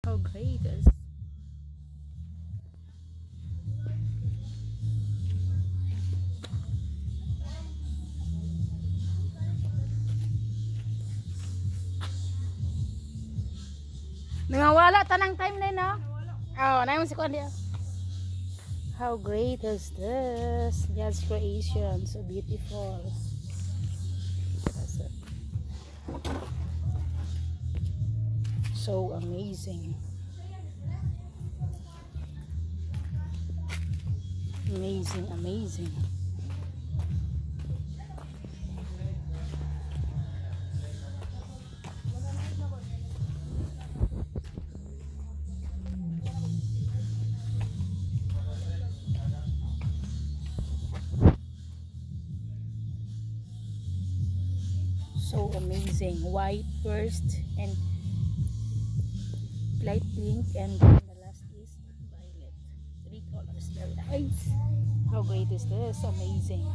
How great is Nangawala tanang time na no? Oh, na si Kuan dia. How great is this? God's creation, so beautiful. So amazing. Amazing, amazing. So amazing. White first and light pink, and then the last is violet. 3 colors. Very nice. How great is this? Amazing.